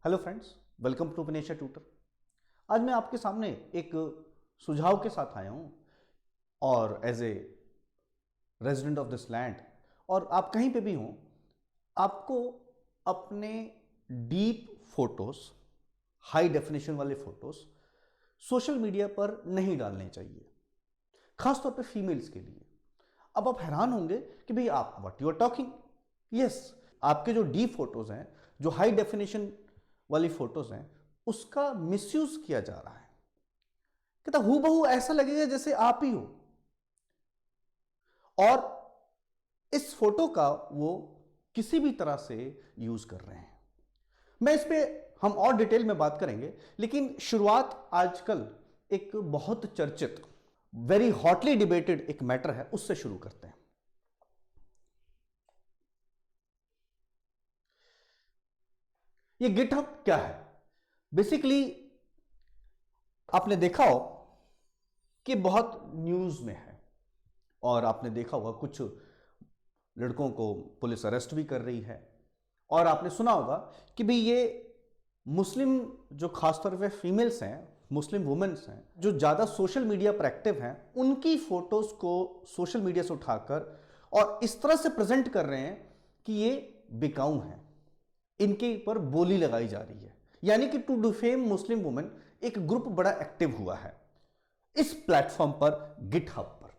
Hello friends, welcome to Vinesha tutor. आज मैं आपके सामने एक सुझाव के साथ आया हूं और as a resident of this land और आप कहीं पे भी हों, आपको अपने डीप फोटोज, हाई डेफिनेशन वाले फोटोज सोशल मीडिया पर नहीं डालने चाहिए, खासतौर पे फीमेल्स के लिए। अब आप हैरान होंगे कि भाई आप what you are talking. Yes, आपके जो डीप फोटोज हैं, जो हाई डेफिनेशन वाली फोटोज हैं, उसका मिसयूज किया जा रहा है। कहता हूबहू ऐसा लगेगा जैसे आप ही हो, और इस फोटो का वो किसी भी तरह से यूज कर रहे हैं। मैं इस पे हम और डिटेल में बात करेंगे, लेकिन शुरुआत आजकल एक बहुत चर्चित, वेरी हॉटली डिबेटेड एक मैटर है, उससे शुरू करते हैं। ये गिटहब क्या है? बेसिकली आपने देखा हो कि बहुत न्यूज में है, और आपने देखा होगा कुछ लड़कों को पुलिस अरेस्ट भी कर रही है, और आपने सुना होगा कि भाई ये मुस्लिम, जो खासतौर पे फीमेल्स हैं, मुस्लिम वुमेन्स हैं, जो ज़्यादा सोशल मीडिया पर एक्टिव हैं, उनकी फोटोज़ को सोशल मीडिया से उठाकर और इस तरह से प्रेजेंट कर रहे हैं कि ये बिकाऊ हैं, इनके ऊपर बोली लगाई जा रही है। यानी कि टू डिफेम मुस्लिम वुमेन एक ग्रुप बड़ा एक्टिव हुआ है इस प्लेटफॉर्म पर, गिटहब पर।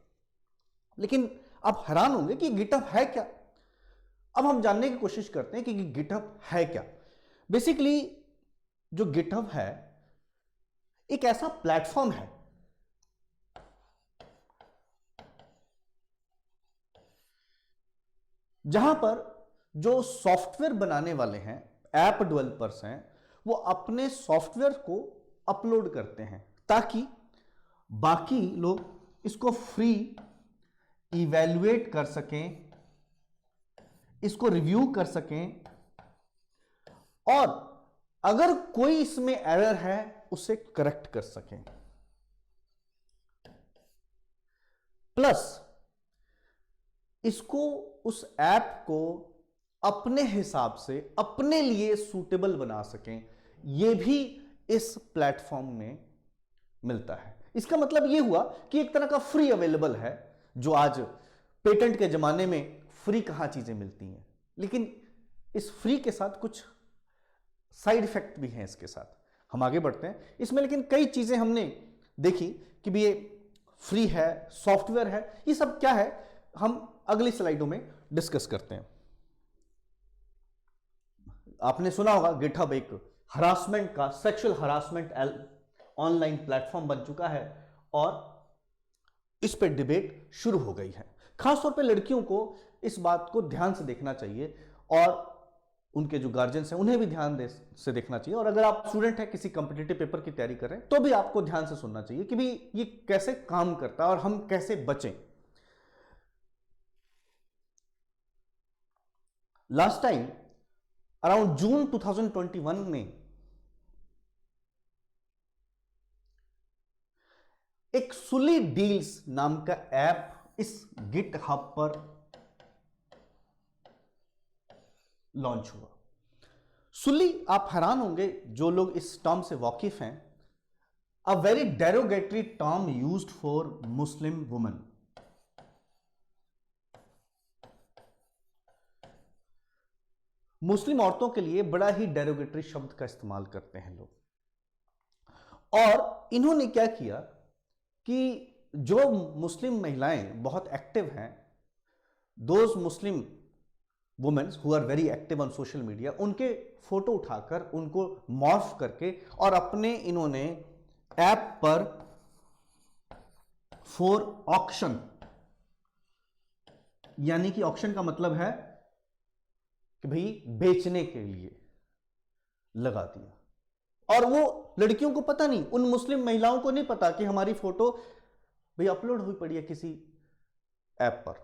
लेकिन आप हैरान होंगे कि गिटहब है क्या। अब हम जानने की कोशिश करते हैं कि गिटहब है क्या। बेसिकली जो गिटहब है एक ऐसा प्लेटफॉर्म है जहां पर जो सॉफ्टवेयर बनाने वाले हैं, ऐप डेवलपर्स हैं, वो अपने सॉफ्टवेयर को अपलोड करते हैं ताकि बाकी लोग इसको फ्री इवैल्यूएट कर सकें, इसको रिव्यू कर सकें, और अगर कोई इसमें एरर है उसे करेक्ट कर सकें। प्लस इसको, उस ऐप को अपने हिसाब से, अपने लिए सूटेबल बना सकें, यह भी इस प्लेटफॉर्म में मिलता है। इसका मतलब यह हुआ कि एक तरह का फ्री अवेलेबल है, जो आज पेटेंट के जमाने में फ्री कहां चीजें मिलती हैं। लेकिन इस फ्री के साथ कुछ साइड इफेक्ट भी हैं इसके साथ। हम आगे बढ़ते हैं इसमें, लेकिन कई चीजें हमने देखी कि भी ये फ्री है, सॉफ्टवेयर है, ये सब क्या है, हम अगली स्लाइडों में डिस्कस करते हैं। आपने सुना होगा गिटहब एक हरासमेंट का, सेक्सुअल हरासमेंट ऑनलाइन प्लेटफॉर्म बन चुका है, और इस पर डिबेट शुरू हो गई है। खासतौर पे लड़कियों को इस बात को ध्यान से देखना चाहिए, और उनके जो गार्जियंस हैं उन्हें भी ध्यान से देखना चाहिए। और अगर आप स्टूडेंट हैं, किसी कॉम्पिटिटिव पेपर की तैयारी कर रहे हैं, तो भी आपको ध्यान से सुनना चाहिए कि भी ये कैसे काम करता है और हम कैसे बचें। लास्ट टाइम अराउंड जून 2021 में एक सुली डील्स नाम का ऐप इस गिटहब पर लॉन्च हुआ। सुली, आप हैरान होंगे जो लोग इस टर्म से वाकिफ हैं, a very derogatory term used for Muslim women. Muslim औरतों के लिए बड़ा ही डेरोगेटरी शब्द का इस्तेमाल करते हैं लोग। और इन्होंने क्या किया कि जो मुस्लिम महिलाएं बहुत एक्टिव हैं, those Muslim womens who are very active on social media, उनके फोटो उठाकर उनको मॉर्फ करके और अपने इन्होंने ऐप पर फॉर ऑक्शन, यानी कि ऑक्शन का मतलब है कि भाई बेचने के लिए लगा दिया। और वो लड़कियों को पता नहीं, उन मुस्लिम महिलाओं को नहीं पता कि हमारी फोटो भाई अपलोड हुई पड़ी है किसी ऐप पर।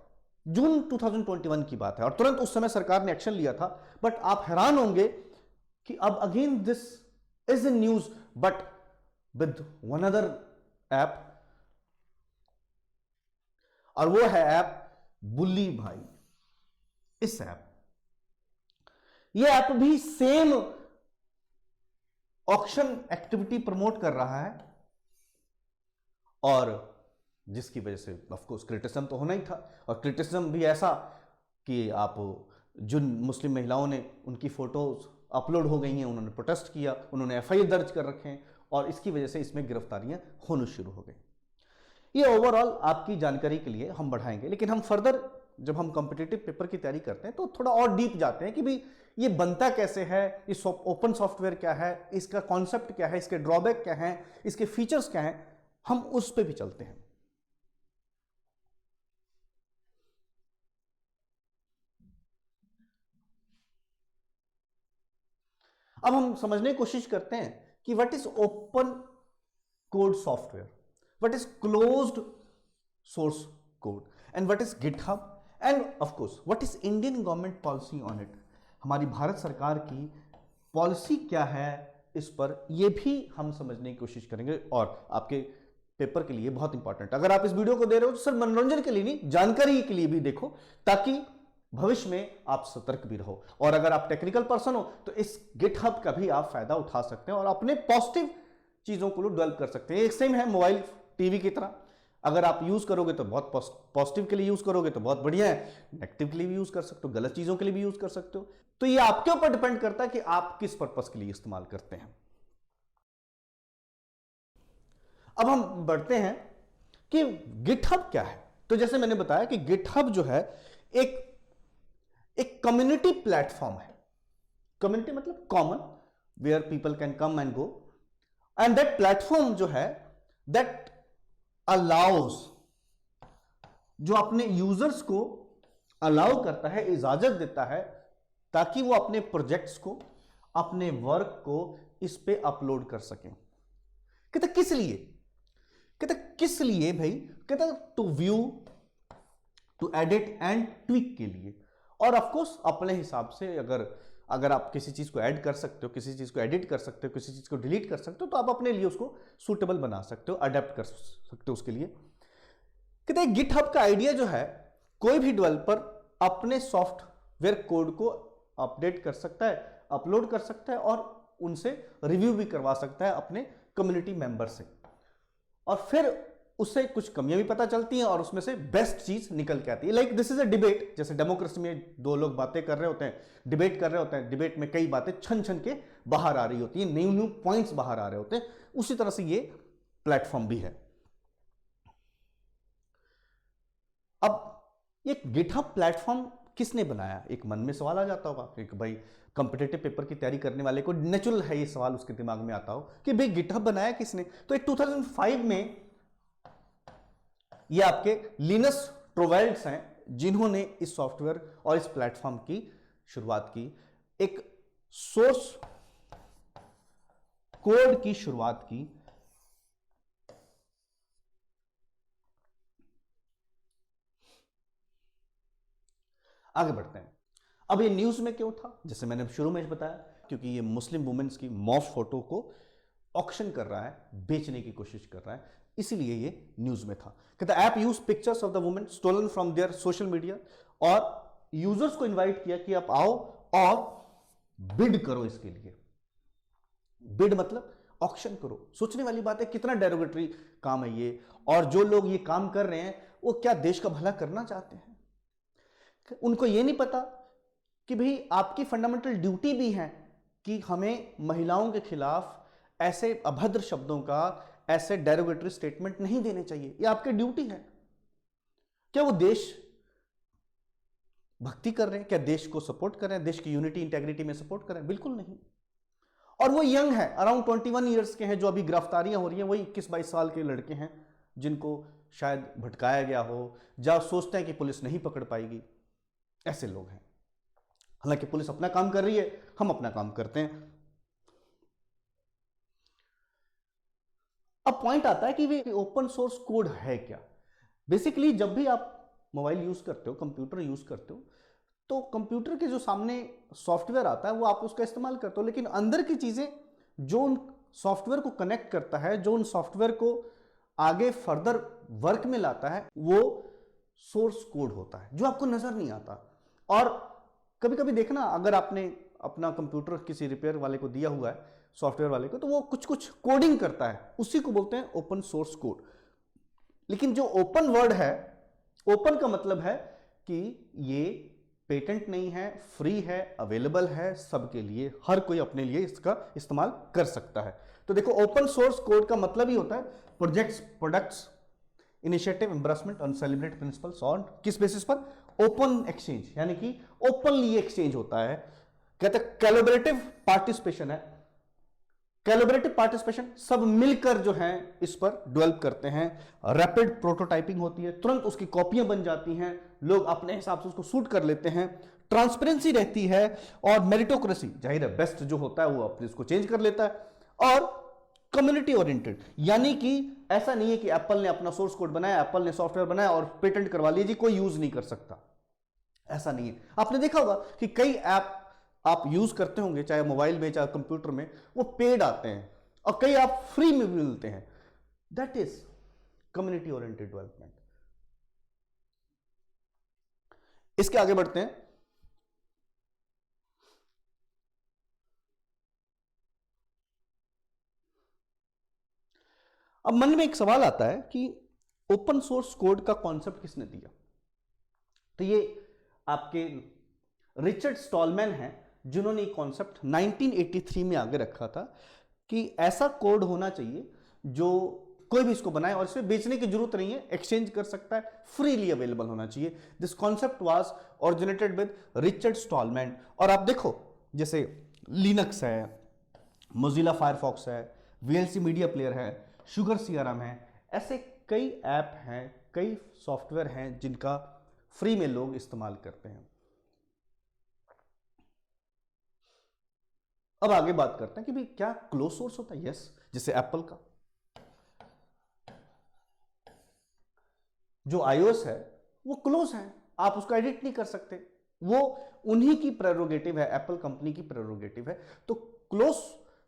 जून 2021 की बात है, और तुरंत उस समय सरकार ने एक्शन लिया था। बट आप हैरान होंगे कि अब again this is in news, but with one other app, और वो है ऐप बुल्ली भाई। इस ऐप, ये ऐप भी सेम ऑक्शन एक्टिविटी प्रमोट कर रहा है, और जिसकी वजह से ऑफ कोर्स क्रिटिसिज्म तो होना ही था, और क्रिटिसिज्म भी ऐसा कि आप जिन मुस्लिम महिलाओं ने उनकी फोटोज अपलोड हो गई हैं, उन्होंने प्रोटेस्ट किया, उन्होंने एफआईआर दर्ज कर रखे हैं, और इसकी वजह से इसमें गिरफ्तारियां होनी शुरू हो गई। ये ओवरऑल आपकी जानकारी के लिए हम बढ़ाएंगे, लेकिन हम फर्दर जब हम कॉम्पिटिटिव पेपर की तैयारी करते हैं तो थोड़ा और डीप जाते हैं कि भाई ये बनता कैसे है, इस ओपन सॉफ्टवेयर क्या है, इसका कॉन्सेप्ट क्या है, इसके ड्रॉबैक क्या है, इसके फीचर्स क्या हैं, हम उस पर भी चलते हैं। अब हम समझने की कोशिश करते हैं कि what is open code software, what is closed source code, and what is GitHub, end of course what is Indian government policy on it. हमारी भारत सरकार की पॉलिसी क्या है इस पर, यह भी हम समझने की कोशिश करेंगे, और आपके पेपर के लिए बहुत इंपॉर्टेंट। अगर आप इस वीडियो को दे रहे हो तो सिर्फ मनोरंजन के लिए नहीं, जानकारी के लिए भी देखो, ताकि भविष्य में आप सतर्क भी रहो। और अगर आप टेक्निकल पर्सन हो तो इस गिटहब का भी आप फायदा उठा सकते हैं और अपने पॉजिटिव चीजों को डेवलप कर सकते हैं। एक सेम है मोबाइल टीवी की तरह, अगर आप यूज करोगे तो बहुत पॉजिटिव के लिए यूज करोगे तो बहुत बढ़िया है, नेगेटिव के लिए भी यूज कर सकते हो, गलत चीजों के लिए भी यूज कर सकते हो। तो ये आपके ऊपर डिपेंड करता है कि आप किस पर्पस के लिए इस्तेमाल करते हैं। अब हम बढ़ते हैं कि गिटहब क्या है। तो जैसे मैंने बताया कि गिटहब जो है एक कम्युनिटी प्लेटफॉर्म है। कम्युनिटी मतलब common, where people can come and go, and that platform जो है दैट अलाउज, जो अपने यूजर्स को अलाउ करता है, इजाजत देता है ताकि वो अपने प्रोजेक्ट्स को, अपने वर्क को इस पे अपलोड कर सकें। कहते किस लिए, कहते किस लिए भाई, कहते to view, to edit and tweak के लिए, और ऑफ कोर्स अपने हिसाब से अगर आप किसी चीज को ऐड कर सकते हो, किसी चीज को एडिट कर सकते हो, किसी चीज को डिलीट कर सकते हो, तो आप अपने लिए उसको सूटेबल बना सकते हो, अडेप्ट कर सकते हो उसके लिए। कहते हैं गिटहब का आइडिया जो है, कोई भी डेवलपर अपने सॉफ्टवेयर कोड को अपडेट कर सकता है, अपलोड कर सकता है, और उनसे रिव्यू भी करवा सकता है अपने कम्युनिटी मेंबर से, और फिर उससे कुछ कमियां भी पता चलती हैं और उसमें से बेस्ट चीज निकल के आती है। Like this is a debate, जैसे डेमोक्रेसी में दो लोग बातें कर रहे होते हैं, डिबेट कर रहे होते हैं, डिबेट में कई बातें छन छन के बाहर आ रही होती हैं, न्यू न्यू पॉइंट्स बाहर आ रहे होते हैं, उसी तरह से ये प्लेटफॉर्म भी है। अब ये गिटहब प्लेटफॉर्म किसने बनाया, एक मन में सवाल आ जाता होगा, एक भाई कॉम्पिटिटिव पेपर की तैयारी करने वाले को नेचुरल है ये सवाल उसके दिमाग में आता हो कि भाई गिटहब बनाया किसने। तो एक 2005 में ये आपके लिनस टोरवैल्ड्स हैं जिन्होंने इस सॉफ्टवेयर और इस प्लेटफॉर्म की शुरुआत की, एक सोर्स कोड की शुरुआत की। आगे बढ़ते हैं। अब ये न्यूज में क्यों था, जैसे मैंने शुरू में बताया, क्योंकि ये मुस्लिम वुमेन्स की मॉफ फोटो को ऑक्शन कर रहा है, बेचने की कोशिश कर रहा है, इसीलिए ये न्यूज में था। कहता app use pictures of the women stolen from their social media, और यूजर्स को इनवाइट किया कि आप आओ और बिड करो इसके लिए। बिड मतलब ऑक्शन करो। सोचने वाली बात है, कितना डेरोगेटरी काम है ये, और जो लोग ये काम कर रहे हैं वो क्या देश का भला करना चाहते हैं? उनको ये नहीं पता कि भाई आपकी फंडामेंटल ड्यूटी भी है कि हमें महिलाओं के खिलाफ ऐसे अभद्र शब्दों का, ऐसे डेरोगेटरी स्टेटमेंट नहीं देने चाहिए, ये आपकी ड्यूटी है। क्या वो देश भक्ति कर रहे हैं, क्या देश को सपोर्ट कर रहे हैं, देश की यूनिटी इंटेग्रिटी में सपोर्ट कर रहे हैं? बिल्कुल नहीं। और वो यंग है, अराउंड 21 ईयर्स के हैं, जो अभी गिरफ्तारियां हो रही हैं वही 21-22 साल के लड़के हैं जिनको शायद भटकाया गया हो, जहां सोचते हैं कि पुलिस नहीं पकड़ पाएगी, ऐसे लोग हैं। हालांकि पुलिस अपना काम कर रही है, हम अपना काम करते हैं। अब पॉइंट आता है कि वे ओपन सोर्स कोड है क्या। बेसिकली जब भी आप मोबाइल यूज करते हो, कंप्यूटर यूज करते हो, तो कंप्यूटर के जो सामने सॉफ्टवेयर आता है वो आप उसका इस्तेमाल करते हो, लेकिन अंदर की चीजें जो उन सॉफ्टवेयर को कनेक्ट करता है, जो उन सॉफ्टवेयर को आगे फर्दर वर्क में लाता है, वो सोर्स कोड होता है जो आपको नजर नहीं आता। और कभी कभी देखना, अगर आपने अपना कंप्यूटर किसी रिपेयर वाले को दिया हुआ है, सॉफ्टवेयर वाले को, तो वो कुछ कुछ कोडिंग करता है, उसी को बोलते हैं ओपन सोर्स कोड। लेकिन जो ओपन वर्ड है, ओपन का मतलब है कि ये पेटेंट नहीं है, फ्री है, अवेलेबल है सबके लिए, हर कोई अपने लिए इसका इस्तेमाल कर सकता है। तो देखो, ओपन सोर्स कोड का मतलब ही होता है प्रोजेक्ट्स, प्रोडक्ट्स, इनिशिएटिव, एम्ब्रेसमेंट और सेलिब्रेट प्रिंसिपल्स ऑन किस बेसिस पर? ओपन एक्सचेंज, यानी कि ओपनली एक्सचेंज होता है। कहते हैं कोलैबोरेटिव पार्टिसिपेशन है, कोलैबोरेटिव पार्टिसिपेशन, सब मिलकर जो है इस पर डेवलप करते हैं। रैपिड प्रोटोटाइपिंग होती है, तुरंत उसकी कॉपियां बन जाती हैं, लोग अपने हिसाब से उसको सूट कर लेते हैं। ट्रांसपेरेंसी रहती है और मेरिटोक्रेसी, जाहिर है बेस्ट जो होता है वो अपने उसको चेंज कर लेता है। और कम्युनिटी ओरिएंटेड, यानी कि ऐसा नहीं है कि एप्पल ने अपना सोर्स कोड बनाया, एप्पल ने सॉफ्टवेयर बनाया और पेटेंट करवा लीजिए, कोई यूज नहीं कर सकता, ऐसा नहीं है। आपने देखा होगा कि कई ऐप आप यूज करते होंगे, चाहे मोबाइल में चाहे कंप्यूटर में, वो पेड आते हैं और कई आप फ्री में भी मिलते हैं। That is community oriented development. इसके आगे बढ़ते हैं। अब मन में एक सवाल आता है कि ओपन सोर्स कोड का कॉन्सेप्ट किसने दिया? तो ये आपके रिचर्ड स्टॉलमैन हैं, जिन्होंने ये कॉन्सेप्ट 1983 में आगे रखा था कि ऐसा कोड होना चाहिए जो कोई भी इसको बनाए और इसमें बेचने की जरूरत नहीं है, एक्सचेंज कर सकता है, फ्रीली अवेलेबल होना चाहिए। This concept was originated with Richard Stallman. और आप देखो, जैसे लिनक्स है, मोजिला फायरफॉक्स है, वीएलसी मीडिया प्लेयर है, शुगर सीआरएम है, ऐसे कई ऐप हैं, कई सॉफ्टवेयर हैं जिनका फ्री में लोग इस्तेमाल करते हैं। अब आगे बात करते हैं कि भाई क्या क्लोज सोर्स होता है? यस, जैसे एप्पल का जो iOS है वो क्लोज है, आप उसको एडिट नहीं कर सकते, वो उन्हीं की प्रेरोगेटिव है, एप्पल कंपनी की प्रेरोगेटिव है। तो क्लोज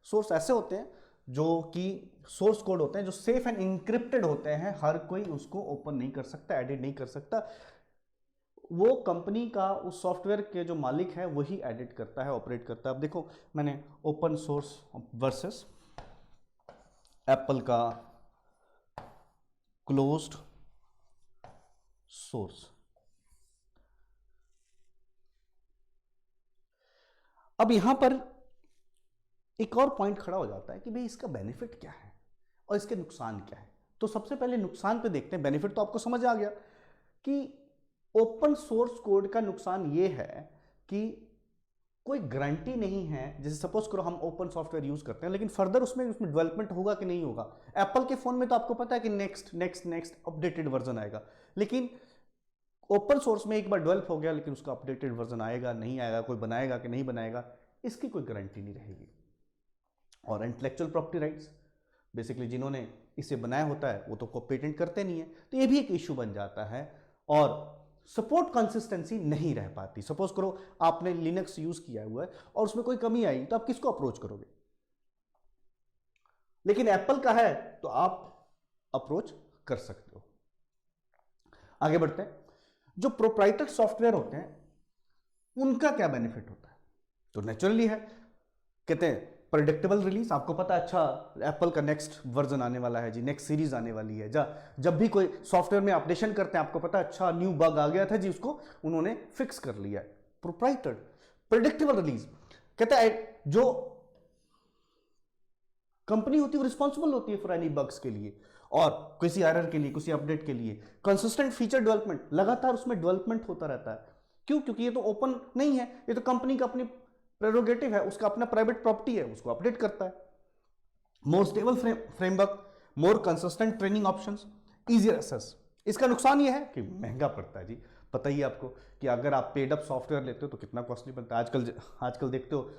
सोर्स ऐसे होते हैं जो कि सोर्स कोड होते हैं जो सेफ एंड इंक्रिप्टेड होते हैं, हर कोई उसको ओपन नहीं कर सकता, एडिट नहीं कर सकता, वो कंपनी का उस सॉफ्टवेयर के जो मालिक है वही एडिट करता है, ऑपरेट करता है। अब देखो, मैंने ओपन सोर्स वर्सेस एप्पल का क्लोज्ड सोर्स। अब यहां पर एक और पॉइंट खड़ा हो जाता है कि भाई इसका बेनिफिट क्या है और इसके नुकसान क्या है। तो सबसे पहले नुकसान पे देखते हैं, बेनिफिट तो आपको समझ आ गया कि ओपन सोर्स कोड का नुकसान ये है कि कोई गारंटी नहीं है। जैसे सपोज करो हम ओपन सॉफ्टवेयर यूज करते हैं, लेकिन फर्दर उसमें डेवलपमेंट होगा कि नहीं होगा। एप्पल के फोन में तो आपको पता है कि next next next updated version आएगा, लेकिन ओपन सोर्स में एक बार डेवलप हो गया, लेकिन उसका अपडेटेड वर्जन आएगा नहीं आएगा, कोई बनाएगा कि नहीं बनाएगा, इसकी कोई गारंटी नहीं रहेगी। और इंटेलेक्चुअल प्रॉपर्टी राइट्स, बेसिकली जिन्होंने इसे बनाया होता है वो तो को पेटेंट करते नहीं है, तो ये भी एक इश्यू बन जाता है। और सपोर्ट कंसिस्टेंसी नहीं रह पाती। सपोज करो आपने लिनक्स यूज किया हुआ है और उसमें कोई कमी आई, तो आप किसको अप्रोच करोगे? लेकिन एप्पल का है तो आप अप्रोच कर सकते हो। आगे बढ़ते हैं। जो प्रोप्राइटर सॉफ्टवेयर होते हैं उनका क्या बेनिफिट होता है? तो नेचुरली है, कहते हैं प्रेडिक्टेबल रिलीज। आपको पता है अच्छा एप्पल का नेक्स्ट वर्जन आने वाला है जी, नेक्स्ट सीरीज आने वाली है। जब भी कोई सॉफ्टवेयर में अपडेशन करते हैं आपको पता है अच्छा न्यू बग आ गया था जी, उसको उन्होंने फिक्स कर लिया है। प्रोप्राइटर प्रेडिक्टेबल रिलीज, कहता है जो कंपनी होती है वो रिस्पॉन्सिबल होती है फॉर एनी बग्स के लिए और किसी एरर के लिए, किसी अपडेट के लिए। कंसिस्टेंट फीचर डेवलपमेंट, लगातार उसमें डेवलपमेंट होता रहता है। क्यों? क्योंकि ये तो ओपन नहीं है, ये तो कंपनी का अपनी प्रेरोगेटिव है, उसका अपना प्राइवेट प्रॉपर्टी है, उसको अपडेट करता है। More stable framework, more consistent training options, easier access. इसका नुकसान ये है कि महंगा पड़ता है जी। पता ही है आपको कि अगर आप पेड अप सॉफ्टवेयर लेते हो तो कितना कॉस्टली बनता है। आजकल देखते हो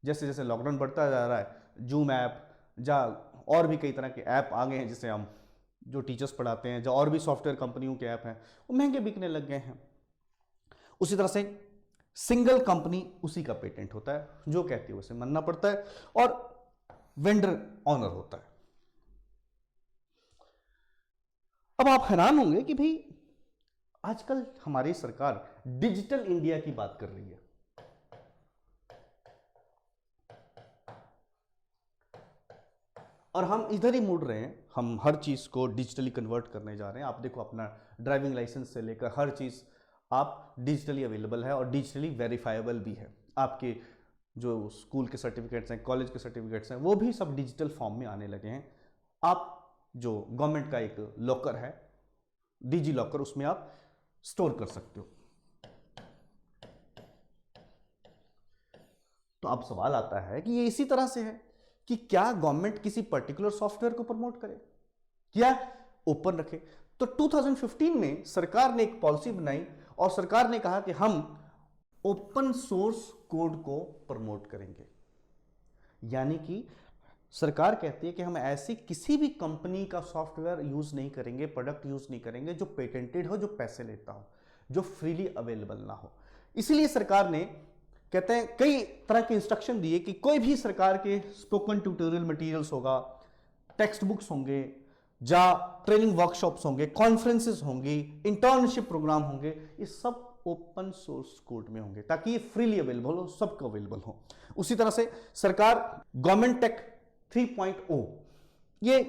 जैसे जैसे लॉकडाउन बढ़ता जा रहा है, जूम ऐप या और भी कई तरह के ऐप आ गए हैं जिसे हम जो टीचर्स पढ़ाते हैं, जो और भी सॉफ्टवेयर कंपनियों के ऐप हैं, वो महंगे बिकने लग गए हैं। उसी तरह से सिंगल कंपनी उसी का पेटेंट होता है, जो कहती है उसे मानना पड़ता है और वेंडर ऑनर होता है। अब आप हैरान होंगे कि भाई आजकल हमारी सरकार डिजिटल इंडिया की बात कर रही है। और हम इधर ही मुड़ रहे हैं, हम हर चीज़ को डिजिटली कन्वर्ट करने जा रहे हैं। आप देखो अपना ड्राइविंग लाइसेंस से लेकर हर चीज़ आप डिजिटली अवेलेबल है और डिजिटली वेरीफाइबल भी है। आपके जो स्कूल के सर्टिफिकेट्स हैं, कॉलेज के सर्टिफिकेट्स हैं, वो भी सब डिजिटल फॉर्म में आने लगे हैं। आप जो गवर्नमेंट का एक लॉकर है, डिजी लॉकर, उसमें आप स्टोर कर सकते हो। तो अब सवाल आता है कि ये इसी तरह से है कि क्या गवर्नमेंट किसी पर्टिकुलर सॉफ्टवेयर को प्रमोट करे, क्या ओपन रखे। तो 2015 में सरकार ने एक पॉलिसी बनाई और सरकार ने कहा कि हम ओपन सोर्स कोड को प्रमोट करेंगे। यानी कि सरकार कहती है कि हम ऐसी किसी भी कंपनी का सॉफ्टवेयर यूज नहीं करेंगे, प्रोडक्ट यूज नहीं करेंगे जो पेटेंटेड हो, जो पैसे लेता हो, जो फ्रीली अवेलेबल ना हो। इसीलिए सरकार ने कहते हैं कई तरह के इंस्ट्रक्शन दिए कि कोई भी सरकार के स्पोकन ट्यूटोरियल मटेरियल्स होगा, टेक्स्ट बुक्स होंगे, या ट्रेनिंग वर्कशॉप्स होंगे, कॉन्फ्रेंसेस होंगी, इंटर्नशिप प्रोग्राम होंगे, ये सब ओपन सोर्स कोड में होंगे ताकि ये फ्रीली अवेलेबल हो, सबको अवेलेबल हो। उसी तरह से सरकार गवर्नमेंट टेक 3.0 ये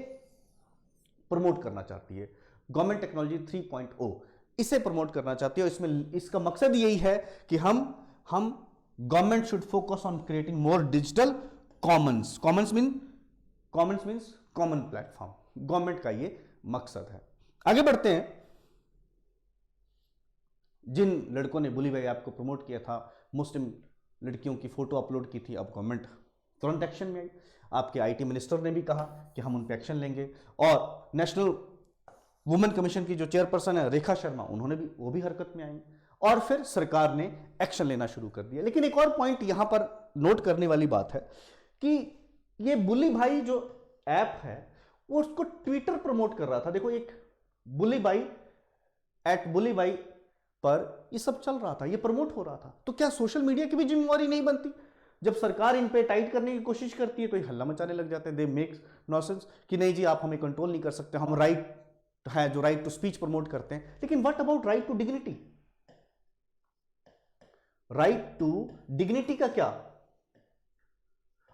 प्रमोट करना चाहती है। गवर्नमेंट टेक्नोलॉजी 3.0 इसे प्रमोट करना चाहती है। और इसमें इसका मकसद यही है कि हम government should focus on creating more digital Commons. Commons means common platform. Government का ये मकसद है। आगे बढ़ते हैं। जिन लड़कों ने बुली भाई ऐप को प्रमोट किया था, मुस्लिम लड़कियों की फोटो अपलोड की थी, अब गवर्नमेंट तुरंत एक्शन में आई। आपके आईटी मिनिस्टर ने भी कहा कि हम उन पर एक्शन लेंगे, और नेशनल वुमेन कमीशन की जो चेयरपर्सन है रेखा शर्मा, उन्होंने भी वो भी हरकत में आई, और फिर सरकार ने एक्शन लेना शुरू कर दिया। लेकिन एक और पॉइंट यहां पर नोट करने वाली बात है कि ये बुली भाई जो ऐप है वो उसको ट्विटर प्रमोट कर रहा था। देखो, एक बुली भाई @बुलीबाई पर ये सब चल रहा था, ये प्रमोट हो रहा था। तो क्या सोशल मीडिया की भी जिम्मेवारी नहीं बनती? जब सरकार इन पे टाइट करने की कोशिश करती है तो ये हल्ला मचाने लग जाते हैं, दे मेक नॉनसेंस कि नहीं जी आप हमें कंट्रोल नहीं कर सकते, हम राइट है जो राइट टू स्पीच प्रमोट करते हैं। लेकिन what about right to dignity? Right to dignity का क्या?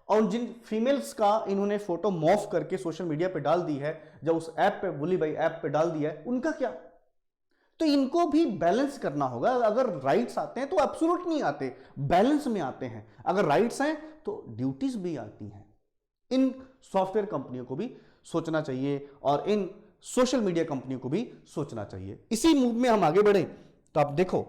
और जिन फीमेल्स का इन्होंने फोटो मॉर्फ करके सोशल मीडिया पे डाल दी है, जब उस ऐप पे बुली भाई ऐप पे डाल दिया है, उनका क्या? तो इनको भी बैलेंस करना होगा। अगर राइट्स आते हैं तो एब्सोल्यूट नहीं आते, बैलेंस में आते हैं। अगर राइट्स हैं तो ड्यूटीज भी आती हैं। इन सॉफ्टवेयर कंपनियों को भी सोचना चाहिए और इन सोशल मीडिया कंपनियों को भी सोचना चाहिए। इसी मूव में हम आगे बढ़े तो आप देखो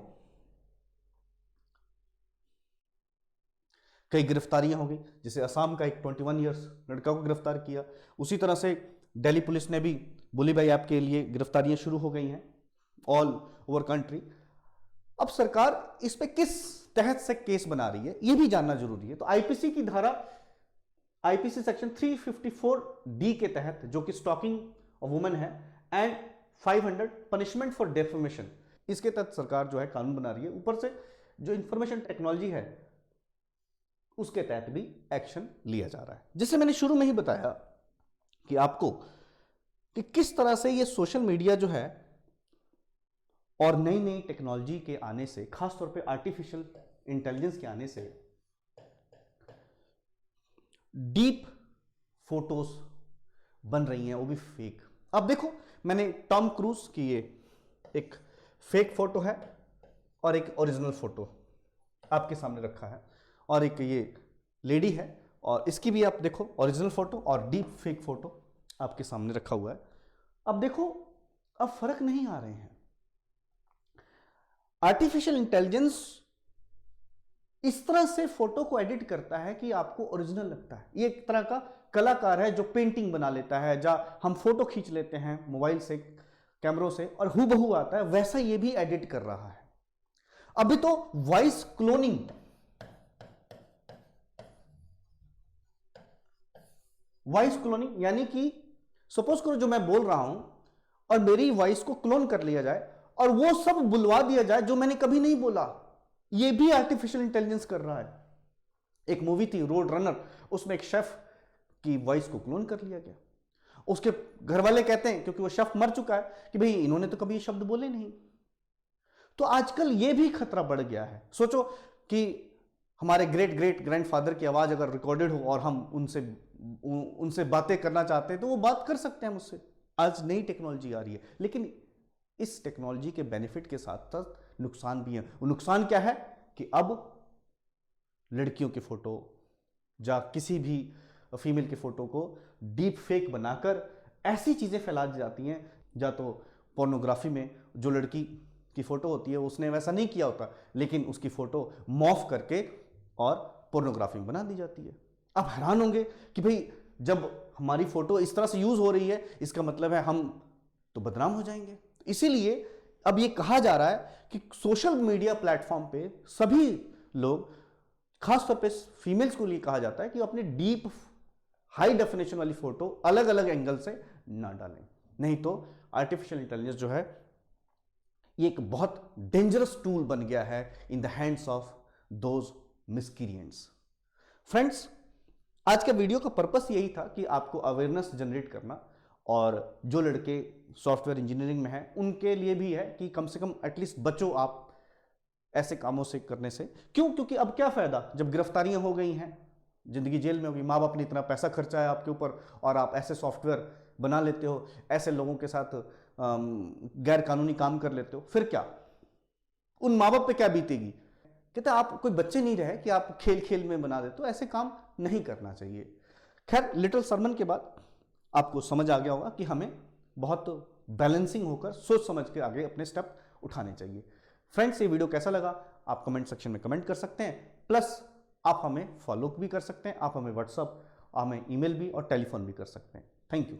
कई गिरफ्तारियां हो गई। जैसे असम का एक 21 इयर्स लड़का को गिरफ्तार किया। उसी तरह से दिल्ली पुलिस ने भी बुली भाई ऐप के लिए गिरफ्तारियां शुरू हो गई हैं ऑल ओवर कंट्री। अब सरकार इस पे किस तहत से केस बना रही है ये भी जानना जरूरी है। तो आईपीसी की धारा, आईपीसी सेक्शन 354D के तहत, जो कि स्टॉकिंग ऑफ वुमेन है, एंड 500 पनिशमेंट फॉर डेफेमेशन, इसके तहत सरकार जो है कानून बना रही है। ऊपर से जो इंफॉर्मेशन टेक्नोलॉजी है उसके तहत भी एक्शन लिया जा रहा है। जैसे मैंने शुरू में ही बताया कि आपको कि किस तरह से ये सोशल मीडिया जो है और नई नई टेक्नोलॉजी के आने से, खासतौर पे आर्टिफिशियल इंटेलिजेंस के आने से, डीप फोटोज बन रही हैं, वो भी फेक। अब देखो, मैंने टॉम क्रूज की ये एक फेक फोटो है और एक ओरिजिनल फोटो आपके सामने रखा है, और एक ये लेडी है और इसकी भी आप देखो ओरिजिनल फोटो और डीप फेक फोटो आपके सामने रखा हुआ है। अब देखो, अब फर्क नहीं आ रहे हैं। आर्टिफिशियल इंटेलिजेंस इस तरह से फोटो को एडिट करता है कि आपको ओरिजिनल लगता है। ये एक तरह का कलाकार है जो पेंटिंग बना लेता है, जहां हम फोटो खींच लेते हैं मोबाइल से, कैमरों से, और हूबहू आता है, वैसा ये भी एडिट कर रहा है। अभी तो वॉइस क्लोनिंग, यानी कि सपोज करो जो मैं बोल रहा हूं और मेरी वॉइस को क्लोन कर लिया जाए और वो सब बुलवा दिया जाए जो मैंने कभी नहीं बोला। ये भी आर्टिफिशियल इंटेलिजेंस कर रहा है। एक मूवी थी रोड रनर, उसमें एक शेफ की वॉइस को क्लोन कर लिया गया। उसके घर वाले कहते हैं, क्योंकि वो शेफ मर चुका है, कि भाई इन्होंने तो कभी ये शब्द बोले नहीं। तो आजकल ये भी खतरा बढ़ गया है। सोचो कि हमारे ग्रेट ग्रेट ग्रैंडफादर की आवाज अगर रिकॉर्डेड हो और हम उनसे उनसे बातें करना चाहते हैं तो वो बात कर सकते हैं मुझसे। आज नई टेक्नोलॉजी आ रही है, लेकिन इस टेक्नोलॉजी के बेनिफिट के साथ साथ नुकसान भी हैं। वो नुकसान क्या है कि अब लड़कियों की फोटो या किसी भी फीमेल की फोटो को डीप फेक बनाकर ऐसी चीजें फैला दी जाती हैं, या तो पोर्नोग्राफी में जो लड़की की फोटो होती है उसने वैसा नहीं किया होता, लेकिन उसकी फोटो मॉर्फ करके और पोर्नोग्राफी में बना दी जाती है। आप हैरान होंगे कि भाई जब हमारी फोटो इस तरह से यूज हो रही है, इसका मतलब है हम तो बदनाम हो जाएंगे। इसीलिए अब ये कहा जा रहा है कि सोशल मीडिया प्लेटफॉर्म पे सभी लोग, खासतौर पे फीमेल्स को लिए कहा जाता है कि अपने डीप हाई डेफिनेशन वाली फोटो अलग अलग एंगल से ना डालें, नहीं तो आर्टिफिशियल इंटेलिजेंस जो है ये एक बहुत डेंजरस टूल बन गया है in the hands of those miscreants. Friends, आज के वीडियो का पर्पस यही था कि आपको अवेयरनेस जनरेट करना, और जो लड़के सॉफ्टवेयर इंजीनियरिंग में हैं उनके लिए भी है कि कम से कम एटलीस्ट बचो आप ऐसे कामों से करने से। क्यों? क्योंकि अब क्या फायदा जब गिरफ्तारियां हो गई हैं, जिंदगी जेल में होगी, माँ बाप ने इतना पैसा खर्चा है आपके ऊपर और आप ऐसे सॉफ्टवेयर बना लेते हो, ऐसे लोगों के साथ गैर कानूनी काम कर लेते हो, फिर क्या उन माँ बाप पे क्या बीतेगी? कहते आप कोई बच्चे नहीं रहे कि आप खेल खेल में बना देते हो, ऐसे काम नहीं करना चाहिए। खैर, लिटिल सरमन के बाद आपको समझ आ गया होगा कि हमें बहुत बैलेंसिंग होकर सोच समझ के आगे अपने स्टेप उठाने चाहिए। फ्रेंड्स, ये वीडियो कैसा लगा आप कमेंट सेक्शन में कमेंट कर सकते हैं, प्लस आप हमें फॉलो भी कर सकते हैं, आप हमें व्हाट्सअप, हमें ईमेल भी और टेलीफोन भी कर सकते हैं। Thank you.